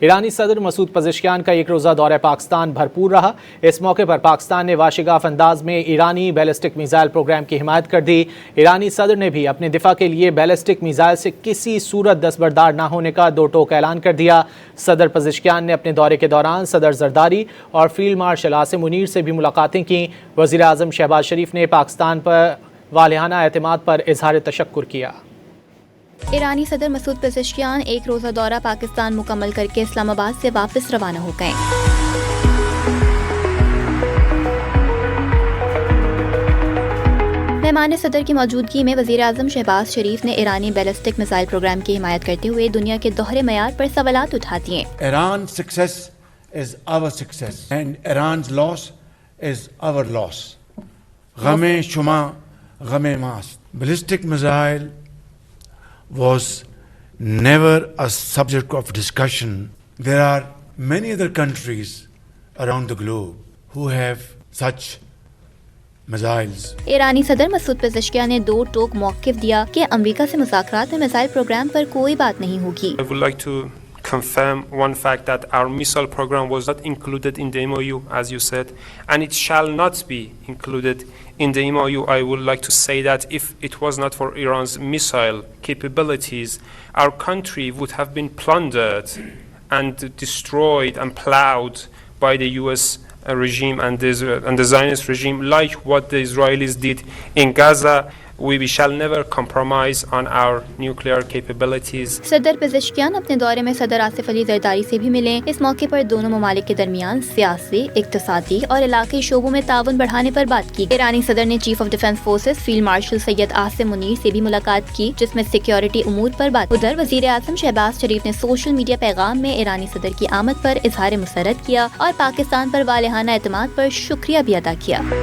ایرانی صدر Masoud Pezeshkian کا ایک روزہ دورہ پاکستان بھرپور رہا۔ اس موقع پر پاکستان نے واشگاف انداز میں ایرانی بیلسٹک میزائل پروگرام کی حمایت کر دی۔ ایرانی صدر نے بھی اپنے دفاع کے لیے بیلسٹک میزائل سے کسی صورت دستبردار نہ ہونے کا دو ٹوک اعلان کر دیا۔ صدر پزشکیان نے اپنے دورے کے دوران صدر زرداری اور فیلڈ مارشل عاصم منیر سے بھی ملاقاتیں کیں۔ وزیر اعظم شہباز شریف نے پاکستان پر والہانہ اعتماد پر اظہار تشکر کیا۔ ایرانی صدر مسعود پزشکیان ایک روزہ دورہ پاکستان مکمل کر کے اسلام آباد سے واپس روانہ ہو گئے۔ مہمان صدر کی موجودگی میں وزیر اعظم شہباز شریف نے ایرانی بیلسٹک میزائل پروگرام کی حمایت کرتے ہوئے دنیا کے دوہرے معیار پر سوالات اٹھا دیے۔ Iran's success is our success and Iran's loss is our loss. غم شما غم ماست. Ballistic missile was never a subject of discussion. There are many other countries around the globe who have such missiles. ایرانی صدر Masoud Pezeshkian نے دو ٹوک موقف دیا کہ امریکہ سے مذاکرات میں میزائل پروگرام پر کوئی بات نہیں ہوگی۔ I would like to confirm one fact that our missile program was not included in the MOU, as you said, and it shall not be included in the MOU. I would like to say that if it was not for Iran's missile capabilities, our country would have been plundered and destroyed and plowed by the US regime and the Zionist regime, like what the Israelis did in Gaza. We shall never compromise on our nuclear capabilities. صدر Pezeshkian اپنے دورے میں صدر آصف علی زرداری سے بھی ملے۔ اس موقع پر دونوں ممالک کے درمیان سیاسی، اقتصادی اور علاقائی شعبوں میں تعاون بڑھانے پر بات کی۔ ایرانی صدر نے chief of defence forces field marshal Syed Asim Munir سے بھی ملاقات کی، جس میں سیکیورٹی امور پر بات۔ ادھر وزیر اعظم شہباز شریف نے سوشل میڈیا پیغام میں ایرانی صدر کی آمد پر اظہار مسرت کیا اور پاکستان پر والہانہ اعتماد پر شکریہ بھی ادا کیا۔